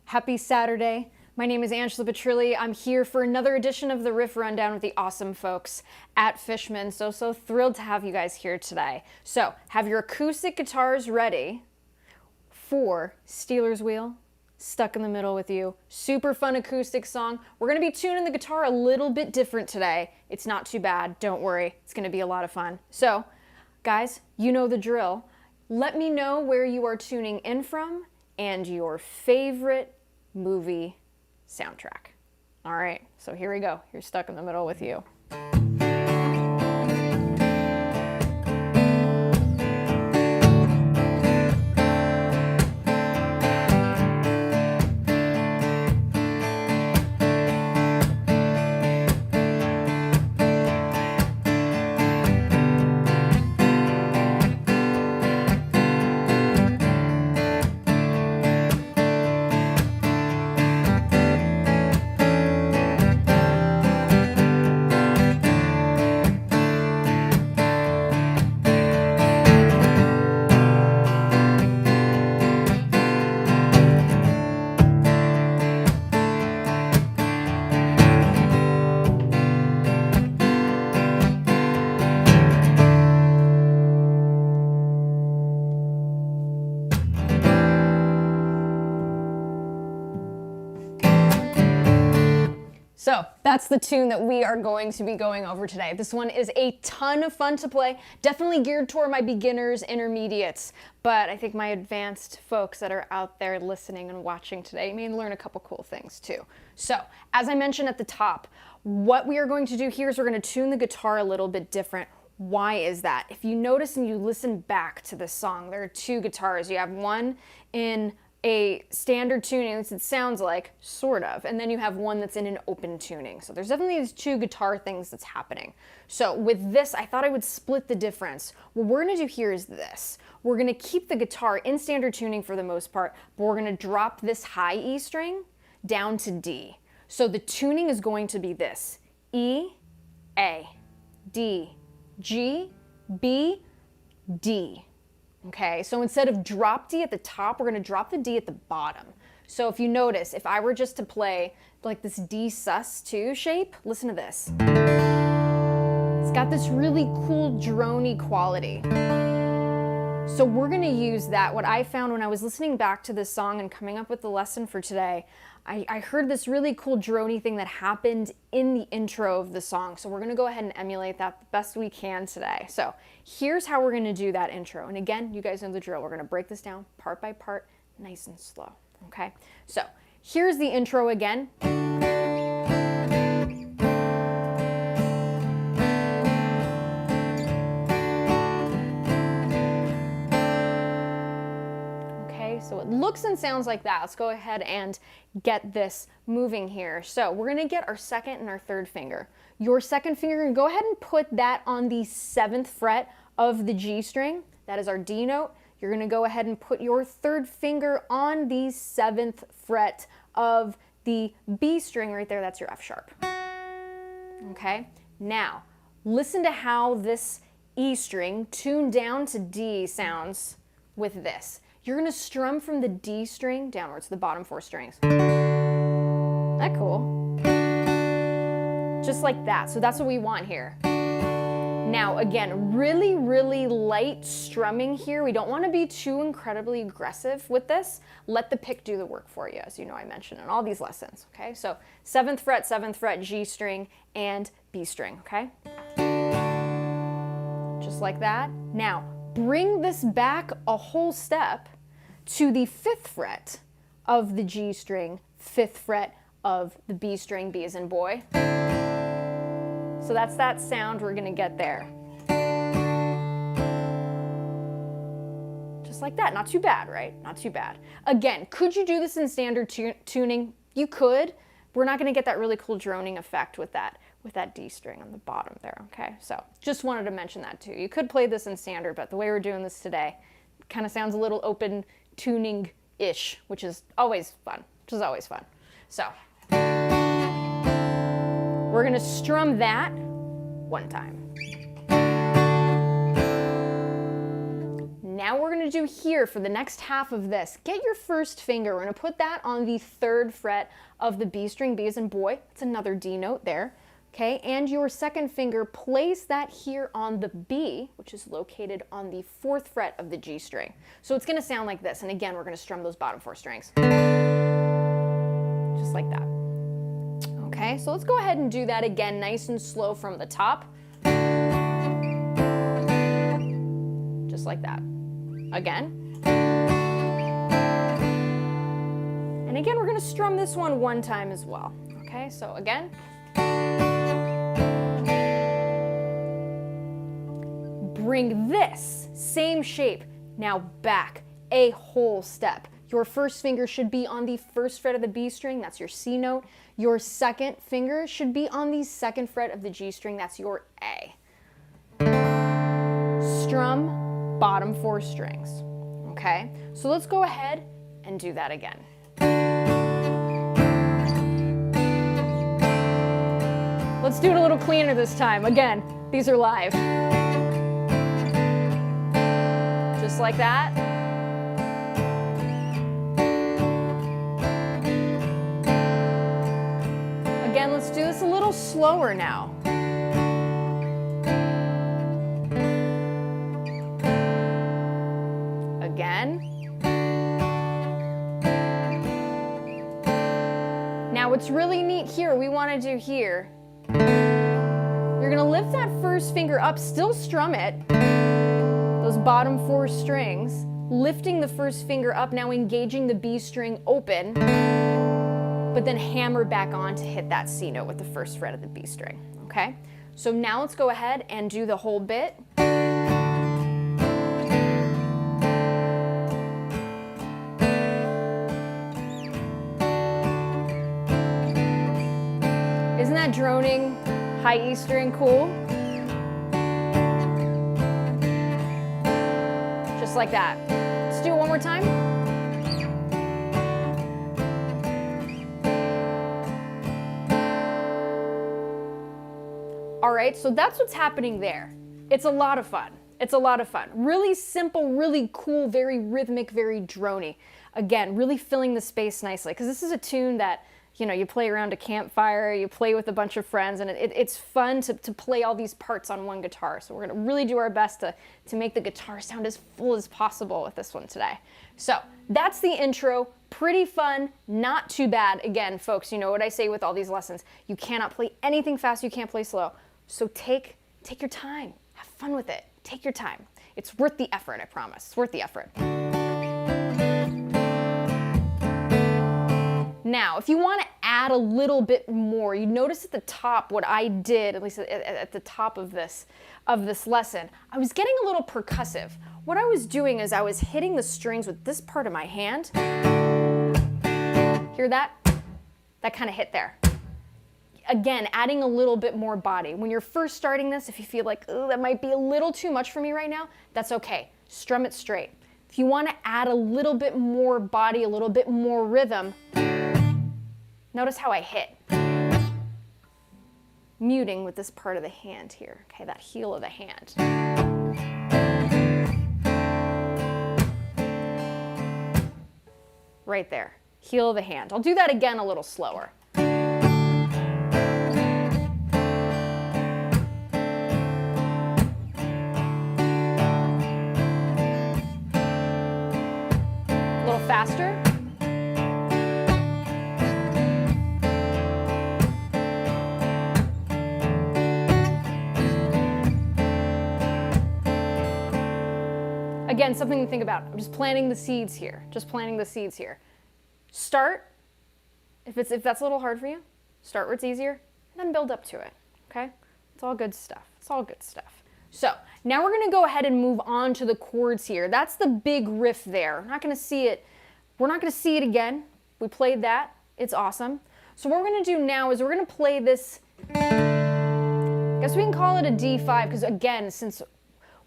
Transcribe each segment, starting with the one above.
Happy Saturday. My name is Angela Petrilli. I'm here for another edition of the Riff Rundown with the awesome folks at Fishman. So thrilled to have you guys here today. So have your acoustic guitars ready for Steelers Wheel, Stuck in the Middle with You. Super fun acoustic song. We're going to be tuning the guitar a little bit different today. It's not too bad. Don't worry. It's going to be a lot of fun. So guys, you know the drill. Let me know where you are tuning in from and your favorite movie soundtrack. All right, so here we go. You're Stuck in the Middle with You. So that's the tune that we are going to be going over today. This one is a ton of fun to play, definitely geared toward my beginners, intermediates, but I think my advanced folks that are out there listening and watching today may learn a couple cool things too. So as I mentioned at the top, what we are going to do here is we're going to tune the guitar a little bit different. Why is that? If you notice and you listen back to this song, there are two guitars. You have one in a standard tuning, as it sounds like, sort of, and then you have one that's in an open tuning. So there's definitely these two guitar things that's happening. So with this, I thought I would split the difference. What we're gonna do here is this. We're gonna keep the guitar in standard tuning for the most part, but we're gonna drop this high E string down to D. So the tuning is going to be this: E, A, D, G, B, D. Okay, so instead of drop D at the top, we're going to drop the D at the bottom. So if you notice, if I were just to play like this D sus2 shape, listen to this. It's got this really cool droney quality. So we're going to use that. What I found when I was listening back to this song and coming up with the lesson for today, I heard this really cool droney thing that happened in the intro of the song. So we're going to go ahead and emulate that the best we can today. So here's how we're going to do that intro. And again, you guys know the drill. We're going to break this down part by part, nice and slow. Okay, so here's the intro again. So it looks and sounds like that. Let's go ahead and get this moving here. So we're gonna get our second and our third finger. Your second finger, go ahead and put that on the 7th fret of the G string. That is our D note. You're gonna go ahead and put your third finger on the 7th fret of the B string right there. That's your F sharp. Okay, now listen to how this E string tuned down to D sounds with this. You're going to strum from the D string downwards, the bottom 4 strings. That cool? Just like that. So that's what we want here. Now, again, really, really light strumming here. We don't want to be too incredibly aggressive with this. Let the pick do the work for you, as you know I mentioned in all these lessons. Okay, so 7th fret, G string, and B string, okay? Just like that. Now, bring this back a whole step to the 5th fret of the G string, 5th fret of the B string, B as in boy. So that's that sound we're gonna get there. Just like that, not too bad, right? Not too bad. Again, could you do this in standard tuning? You could. We're not gonna get that really cool droning effect with that D string on the bottom there, okay? So just wanted to mention that too. You could play this in standard, but the way we're doing this today kind of sounds a little open tuning-ish, which is always fun, So we're gonna strum that one time. now we're gonna do here for the next half of this, get your first finger, we're gonna put that on the 3rd fret of the B string, B as in boy, it's another D note there, okay? And your second finger, place that here on the B, which is located on the 4th fret of the G string. So it's gonna sound like this, and again, we're gonna strum those bottom 4 strings. Just like that. Okay, so let's go ahead and do that again, nice and slow from the top. Just like that. Again. And again, we're gonna strum this one time as well. Okay, so again. Bring this same shape now back a whole step. Your first finger should be on the 1st fret of the B string, that's your C note. Your second finger should be on the 2nd fret of the G string, that's your A. Strum bottom 4 strings, okay? So let's go ahead and do that again. Let's do it a little cleaner this time. Again, these are live. Just like that. Again, let's do this a little slower now. Again. Now what's really neat here, we want to do here, you're going to lift that first finger up, still strum it, those bottom 4 strings, lifting the first finger up, now engaging the B string open, but then hammer back on to hit that C note with the 1st fret of the B string, okay? So now let's go ahead and do the whole bit. Isn't that droning high E string cool? Just like that. Let's do it one more time. All right, so that's what's happening there. It's a lot of fun. It's a lot of fun. Really simple, really cool, very rhythmic, very drony. Again, really filling the space nicely, because this is a tune that, you know, you play around a campfire, you play with a bunch of friends, and it's fun to play all these parts on one guitar. So we're gonna really do our best to make the guitar sound as full as possible with this one today. So that's the intro, pretty fun, not too bad. Again, folks, you know what I say with all these lessons, you cannot play anything fast, you can't play slow. So take your time, have fun with it, take your time. It's worth the effort, I promise, it's worth the effort. Now, if you want to add a little bit more, you notice at the top what I did, at least at the top of this lesson, I was getting a little percussive. What I was doing is I was hitting the strings with this part of my hand. Hear that? That kind of hit there. Again, adding a little bit more body. When you're first starting this, if you feel like, oh, that might be a little too much for me right now, that's okay. Strum it straight. If you want to add a little bit more body, a little bit more rhythm, notice how I hit. Muting with this part of the hand here, okay, that heel of the hand. Right there, heel of the hand. I'll do that again a little slower. A little faster. Again, something to think about. I'm just planting the seeds here. Just planting the seeds here. Start, if that's a little hard for you, start where it's easier, and then build up to it, okay? It's all good stuff. It's all good stuff. So now we're gonna go ahead and move on to the chords here. That's the big riff there. We're not gonna see it again. We played that, it's awesome. So what we're gonna do now is we're gonna play this, I guess we can call it a D5, because again, since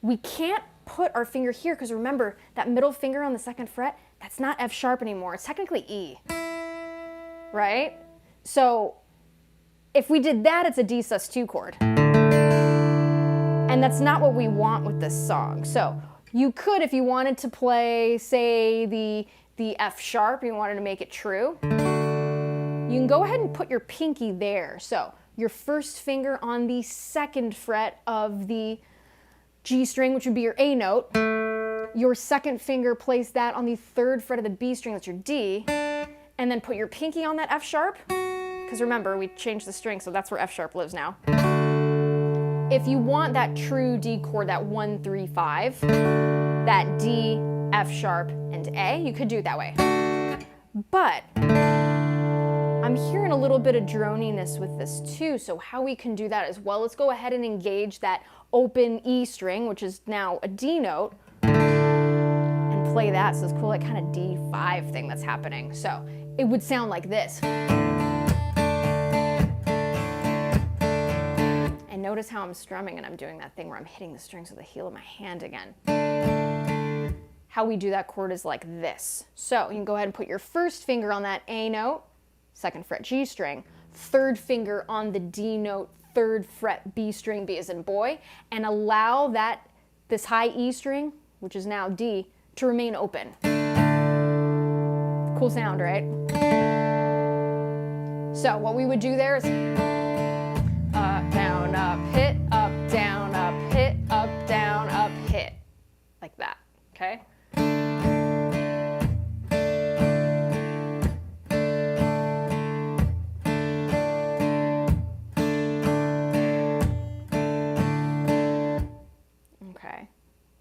we can't put our finger here, because remember, that middle finger on the 2nd fret, that's not F sharp anymore. It's technically E, right? So if we did that, it's a D sus2 chord. And that's not what we want with this song. So You could, if you wanted to play, say, the F sharp, you wanted to make it true, you can go ahead and put your pinky there. So your first finger on the 2nd fret of the G string, which would be your A note. Your 2nd finger, place that on the 3rd fret of the B string, that's your D, and then put your pinky on that F sharp, because remember, we changed the string, so that's where F sharp lives now. If you want that true D chord, that 1, 3, 5, that D, F sharp, and A, you could do it that way. But I'm hearing a little bit of droniness with this too, so how we can do that as well, let's go ahead and engage that open E string, which is now a D note, and play that. So it's cool, like kind of D5 thing that's happening. So it would sound like this. And notice how I'm strumming and I'm doing that thing where I'm hitting the strings with the heel of my hand again. How we do that chord is like this. So you can go ahead and put your first finger on that A note, 2nd fret G string, 3rd finger on the D note, 3rd fret B string, B as in boy, and allow this high E string, which is now D, to remain open. Cool sound, right? So what we would do there is up, down, hit, up, down, hit, like that, okay?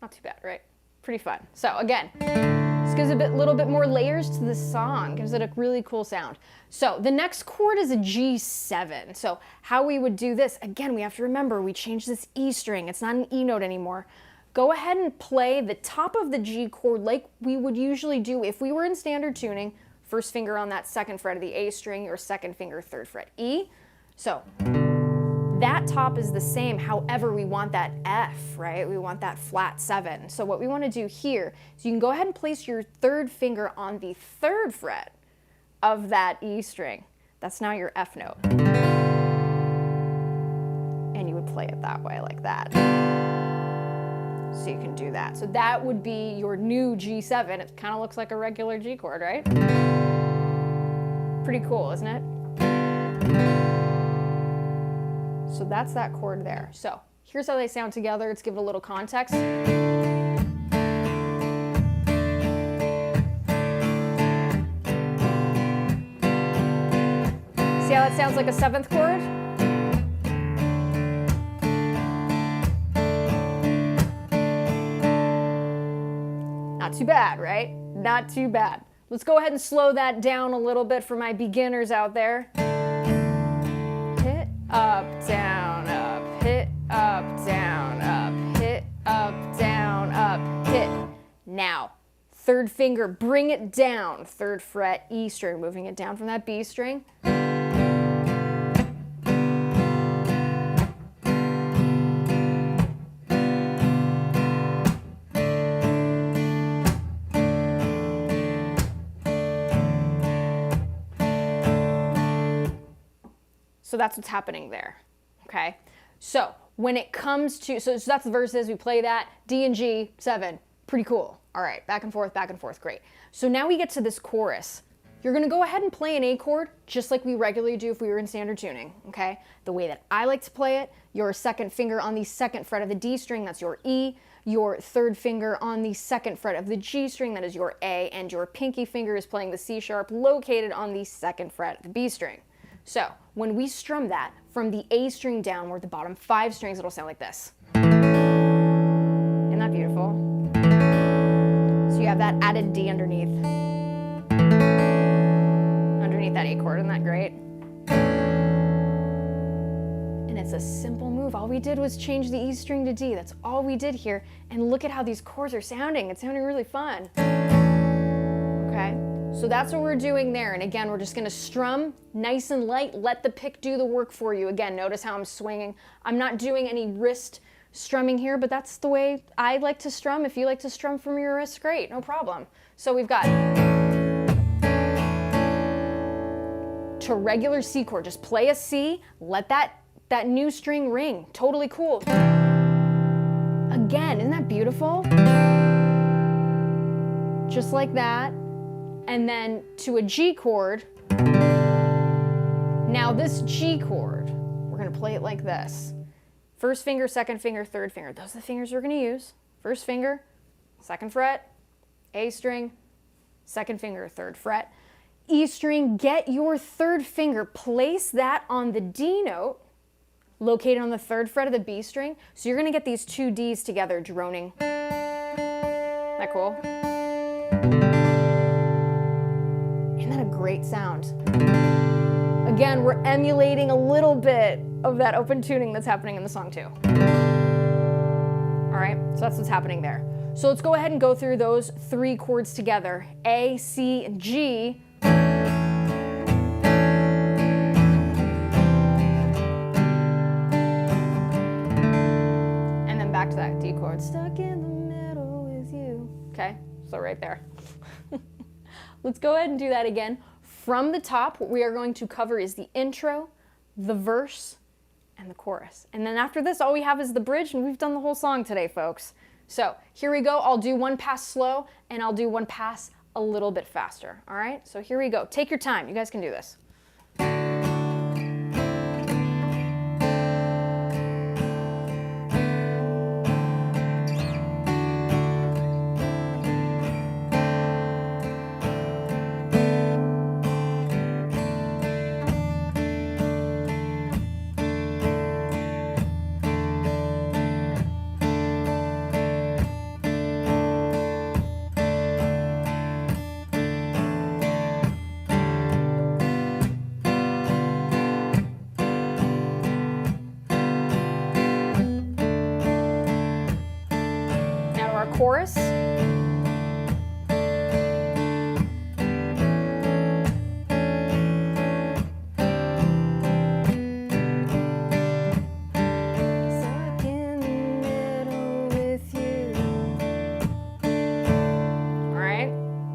Not too bad, right? Pretty fun. So again, this gives a little bit more layers to the song, gives it a really cool sound. So the next chord is a G7. So how we would do this, again, we have to remember we changed this E string. It's not an E note anymore. Go ahead and play the top of the G chord like we would usually do if we were in standard tuning. First finger on that 2nd fret of the A string, your 2nd finger, 3rd fret E. So that top is the same, however, we want that F, right? We want that flat 7. So what we want to do here is you can go ahead and place your 3rd finger on the 3rd fret of that E string. That's now your F note. And you would play it that way, like that. So you can do that. So that would be your new G7. It kind of looks like a regular G chord, right? Pretty cool, isn't it? So that's that chord there. So here's how they sound together. Let's give it a little context. See how that sounds like a 7th chord? Not too bad, right? Not too bad. Let's go ahead and slow that down a little bit for my beginners out there. Hit, up, down, up, hit, up, down, up, hit, up, down, up, hit. Now, 3rd finger, bring it down, 3rd fret, E string, moving it down from that B string. So that's what's happening there, okay? So when it comes to, so that's the verses, we play that, D and G, 7, pretty cool. All right, back and forth, great. So now we get to this chorus. You're gonna go ahead and play an A chord, just like we regularly do if we were in standard tuning, okay? The way that I like to play it, your 2nd finger on the 2nd fret of the D string, that's your E, your 3rd finger on the 2nd fret of the G string, that is your A, and your pinky finger is playing the C sharp located on the 2nd fret of the B string. So when we strum that from the A string downward, the bottom 5 strings, it'll sound like this. Isn't that beautiful? So you have that added D underneath that A chord. Isn't that great? And it's a simple move. All we did was change the E string to D. That's all we did here. And look at how these chords are sounding. It's sounding really fun. Okay? So that's what we're doing there. And again, we're just gonna strum nice and light, let the pick do the work for you. Again, notice how I'm swinging. I'm not doing any wrist strumming here, but that's the way I like to strum. If you like to strum from your wrist, great, no problem. So we've got to regular C chord, just play a C, let that new string ring, totally cool. Again, isn't that beautiful? Just like that. And then to a G chord. Now this G chord, we're gonna play it like this. First finger, second finger, third finger. Those are the fingers we're gonna use. First finger, second fret, A string, second finger, third fret. E string, get your third finger, place that on the D note, located on the third fret of the B string. So you're gonna get these two Ds together droning. Isn't that cool? Isn't that a great sound? Again, we're emulating a little bit of that open tuning that's happening in the song too. All right, so that's what's happening there. So let's go ahead and go through those three chords together. A, C, and G. And then back to that D chord. Stuck in the middle with you. Okay, so right there. Let's go ahead and do that again. From the top, what we are going to cover is the intro, the verse, and the chorus. And then after this, all we have is the bridge, and we've done the whole song today, folks. So here we go. I'll do one pass slow, and I'll do one pass a little bit faster. All right? So here we go. Take your time. You guys can do this. Chorus.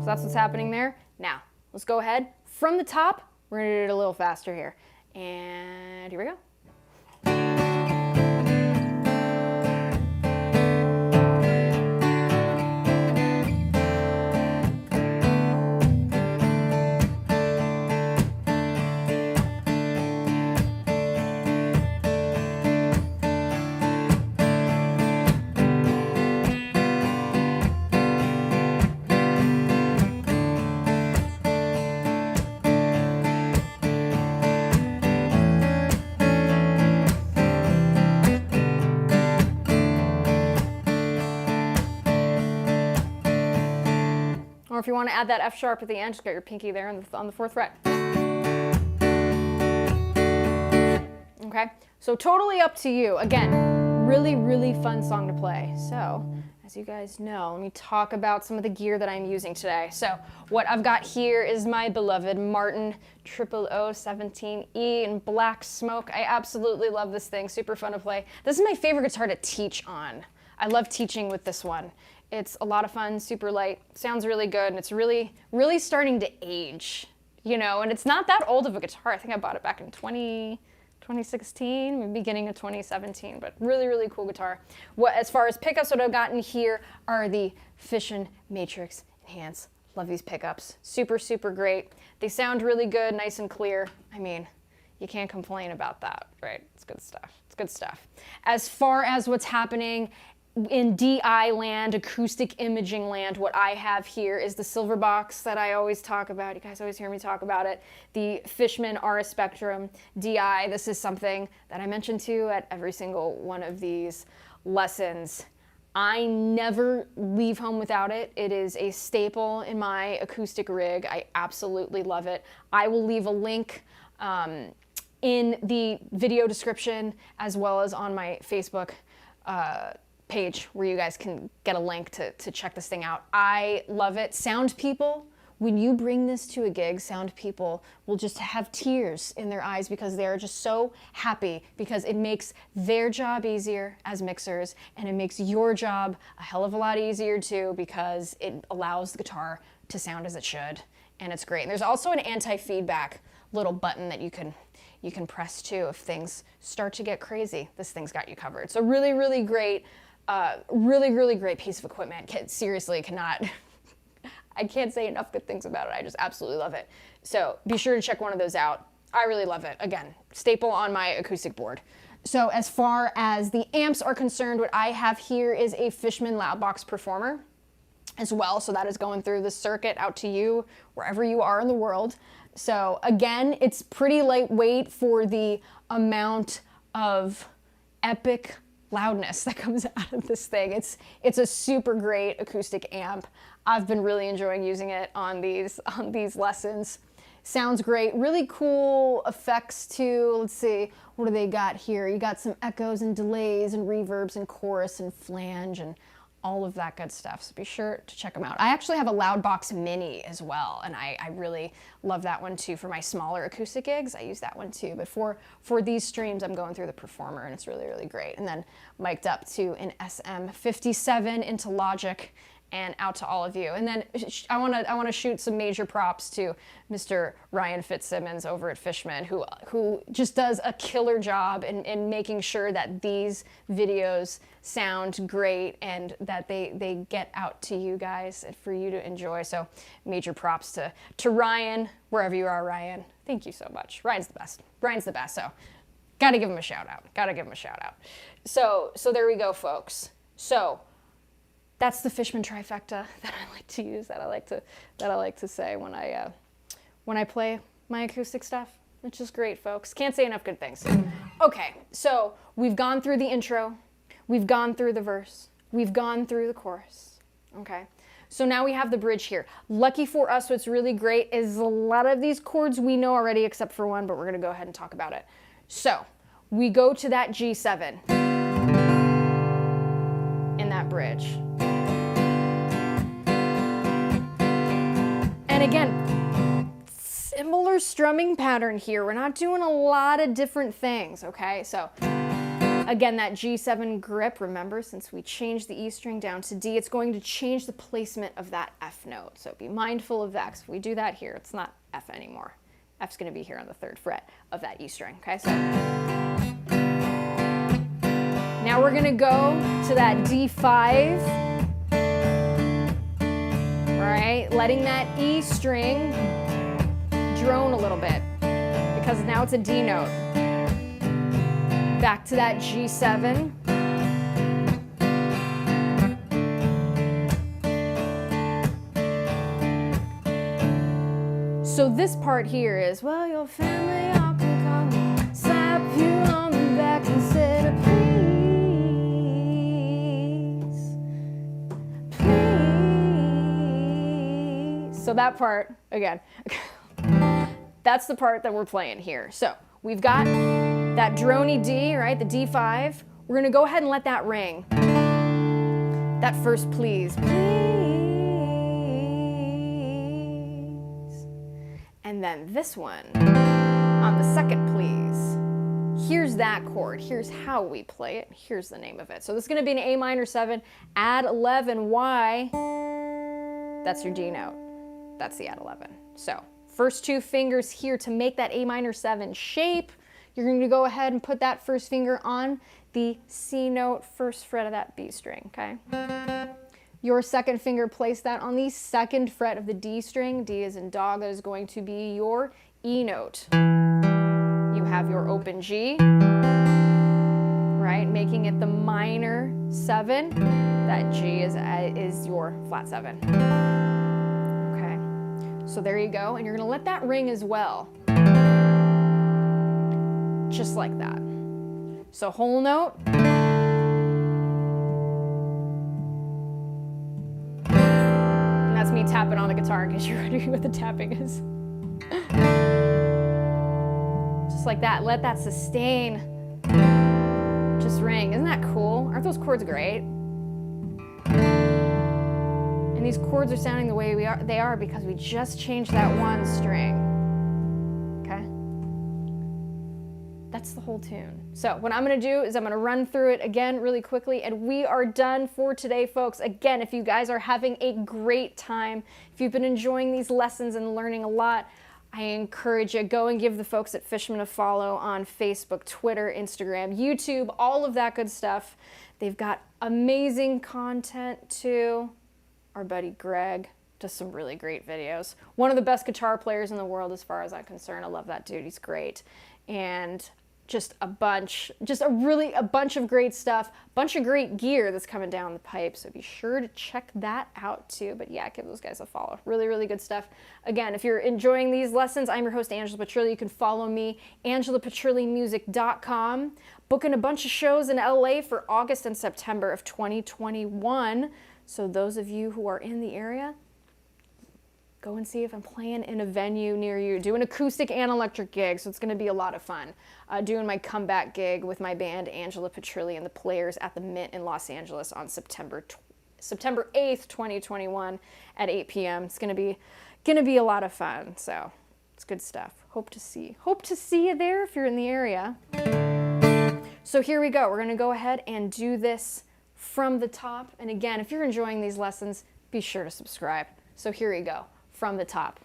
That's what's happening there. Now, let's go ahead. From the top, we're gonna do it a little faster here. And here we go. Or if you want to add that F sharp at the end, just get your pinky there on the fourth fret. Okay, so totally up to you. Again, really, really fun song to play. So, as you guys know, let me talk about some of the gear that I'm using today. So, what I've got here is my beloved Martin 00017E in black smoke. I absolutely love this thing, super fun to play. This is my favorite guitar to teach on. I love teaching with this one. It's a lot of fun, super light, sounds really good, and it's really, really starting to age, you know, and it's not that old of a guitar. I think I bought it back in 2016, maybe beginning of 2017, but really, really cool guitar. As far as pickups, what I've gotten here are the Fission Matrix Enhance. Love these pickups, super, super great. They sound really good, nice and clear. I mean, you can't complain about that, right? It's good stuff, it's good stuff. As far as what's happening in DI land, acoustic imaging land, what I have here is the silver box that I always talk about. You guys always hear me talk about it. The Fishman RS Spectrum DI. This is something that I mention to at every single one of these lessons. I never leave home without it. It is a staple in my acoustic rig. I absolutely love it. I will leave a link in the video description as well as on my Facebook page where you guys can get a link to check this thing out. I love it. Sound people, when you bring this to a gig, sound people will just have tears in their eyes because they're just so happy because it makes their job easier as mixers and it makes your job a hell of a lot easier too because it allows the guitar to sound as it should, and it's great. And there's also an anti-feedback little button that you can press too if things start to get crazy. This thing's got you covered. So really, really great Really, really great piece of equipment. Seriously, I can't say enough good things about it. I just absolutely love it. So be sure to check one of those out. I really love it. Again, staple on my acoustic board. So as far as the amps are concerned, what I have here is a Fishman Loudbox Performer as well. So that is going through the circuit out to you, wherever you are in the world. So again, it's pretty lightweight for the amount of epic loudness that comes out of this thing. It's a super great acoustic amp. I've been really enjoying using it on these lessons. Sounds great. Really cool effects too. Let's see, what do they got here? You got some echoes and delays and reverbs and chorus and flange and all of that good stuff. So be sure to check them out. I actually have a Loudbox Mini as well, and I really love that one too for my smaller acoustic gigs. I use that one too, but for these streams, I'm going through the Performer, and it's really, really great. And then mic'd up to an SM57 into Logic and out to all of you. And then I want to shoot some major props to Mr. Ryan Fitzsimmons over at Fishman, who just does a killer job in making sure that these videos sound great and that they get out to you guys and for you to enjoy. So major props to Ryan, wherever you are, Ryan. Thank you so much. Ryan's the best. Ryan's the best. So gotta give him a shout out. So there we go, folks. So that's the Fishman trifecta that I like to use, that I like to say when I play my acoustic stuff. It's just great, folks. Can't say enough good things. Okay, so we've gone through the intro, we've gone through the verse, we've gone through the chorus. Okay, so now we have the bridge here. Lucky for us, what's really great is a lot of these chords we know already except for one, but we're gonna go ahead and talk about it. So we go to that G7 in that bridge. And again, similar strumming pattern here. We're not doing a lot of different things, okay? So again, that G7 grip, remember, since we changed the E string down to D, it's going to change the placement of that F note. So be mindful of that, because if we do that here, it's not F anymore. F's gonna be here on the 3rd fret of that E string, okay? So now we're gonna go to that D5. Right, letting that E string drone a little bit because now it's a D note. Back to that G7. So this part here is, well, your family all can come and slap you on the back and say to please. So that part, again, that's the part that we're playing here. So we've got that droney D, right, the D5. We're gonna go ahead and let that ring. That first please, please. And then this one on the second please. Here's that chord. Here's how we play it. Here's the name of it. So this is gonna be an A minor 7, add 11, why? That's your D note. That's the add 11. So first two fingers here to make that A minor 7 shape. You're going to go ahead and put that first finger on the C note, first fret of that B string, okay? Your second finger, place that on the second fret of the D string. D as in dog, that is going to be your E note. You have your open G, right? Making it the minor 7. That G is your flat 7. So there you go, and you're gonna let that ring as well. Just like that. So whole note. And that's me tapping on the guitar in case you're wondering what the tapping is. Just like that, let that sustain. Just ring, isn't that cool? Aren't those chords great? And these chords are sounding the way they are because we just changed that one string, okay? That's the whole tune. So what I'm gonna do is I'm gonna run through it again really quickly and we are done for today, folks. Again, if you guys are having a great time, if you've been enjoying these lessons and learning a lot, I encourage you, go and give the folks at Fishman a follow on Facebook, Twitter, Instagram, YouTube, all of that good stuff. They've got amazing content too. Our buddy Greg does some really great videos. One of the best guitar players in the world as far as I'm concerned. I love that dude, he's great. And just a bunch of great stuff, bunch of great gear that's coming down the pipe, so be sure to check that out too. But yeah, give those guys a follow. Really, really good stuff. Again, if you're enjoying these lessons, I'm your host, Angela Petrilli. You can follow me, angelapetrillimusic.com. Booking a bunch of shows in LA for August and September of 2021. So those of you who are in the area, go and see if I'm playing in a venue near you. Doing acoustic and electric gigs, so it's going to be a lot of fun. Doing my comeback gig with my band Angela Petrilli and the Players at the Mint in Los Angeles on September 8th, 2021 at 8 p.m. It's going to be a lot of fun. So it's good stuff. Hope to see you there if you're in the area. So here we go. We're going to go ahead and do this from the top. And again, if you're enjoying these lessons, be sure to subscribe. So here we go. From the top.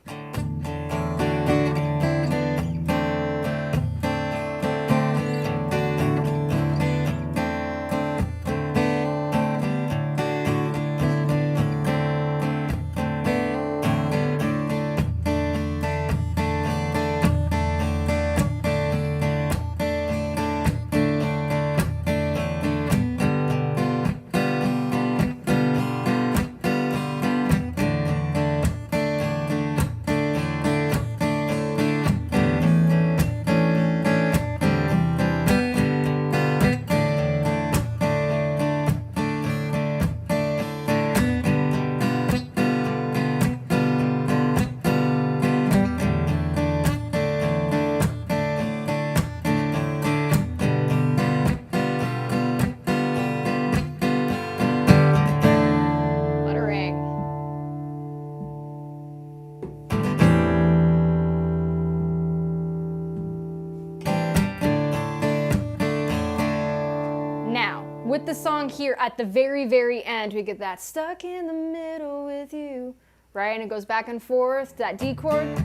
With the song here at the very, very end, we get that stuck in the middle with you, right? And it goes back and forth, that D chord,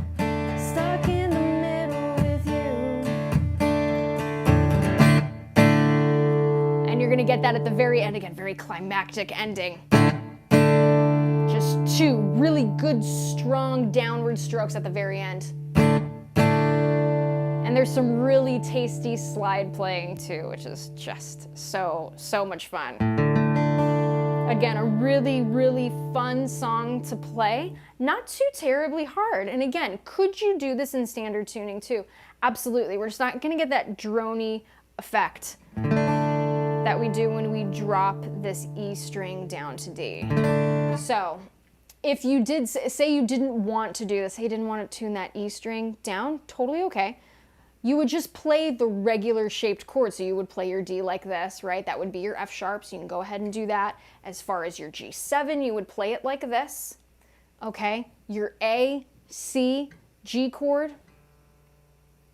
stuck in the middle with you. And you're gonna get that at the very end again, very climactic ending. Just two really good, strong downward strokes at the very end. And there's some really tasty slide playing too, which is just so much fun. Again, a really, really fun song to play. Not too terribly hard. And again, could you do this in standard tuning too? Absolutely. We're just not gonna get that drony effect that we do when we drop this E string down to D. So if you did, say you didn't want to do this, say you didn't want to tune that E string down, totally okay. You would just play the regular shaped chord. So you would play your D like this, right? That would be your F sharp, so you can go ahead and do that. As far as your G7, you would play it like this, okay? Your A, C, G chord,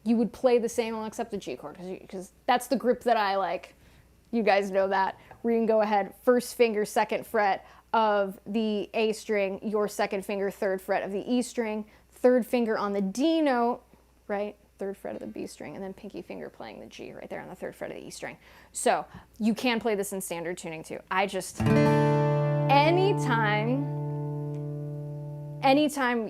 you would play the same except the G chord, because that's the grip that I like. You guys know that. Where you can go ahead, first finger, second fret of the A string, your second finger, third fret of the E string, third finger on the D note, right? Third fret of the B string, and then pinky finger playing the G right there on the third fret of the E string. So you can play this in standard tuning too. I just, anytime,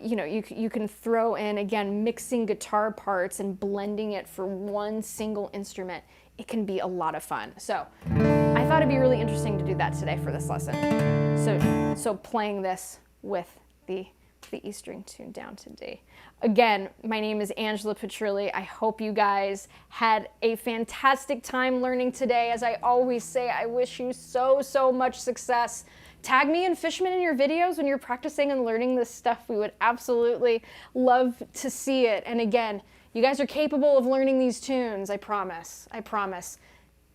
you know, you can throw in, again, mixing guitar parts and blending it for one single instrument. It can be a lot of fun. So I thought it'd be really interesting to do that today for this lesson. So playing this with the E string tuned down to D. Again, my name is Angela Petrilli. I hope you guys had a fantastic time learning today. As I always say, I wish you so much success. Tag me and Fishman in your videos when you're practicing and learning this stuff. We would absolutely love to see it. And again, you guys are capable of learning these tunes, I promise. I promise.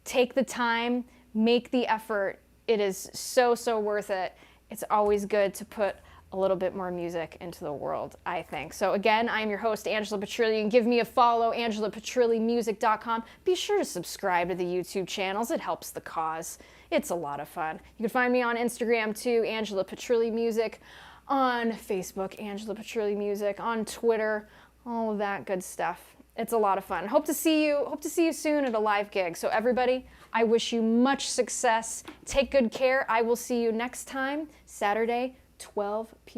Take the time, make the effort. It is so worth it. It's always good to put a little bit more music into the world, I think. So again, I'm your host, Angela Petrilli. You can give me a follow, angelapetrillimusic.com. Be sure to subscribe to the YouTube channels. It helps the cause. It's a lot of fun. You can find me on Instagram too, Angela Petrilli Music, on Facebook, Angela Petrilli Music, on Twitter, all of that good stuff. It's a lot of fun. Hope to see you soon at a live gig. So everybody, I wish you much success. Take good care. I will see you next time, Saturday, 12 p.m.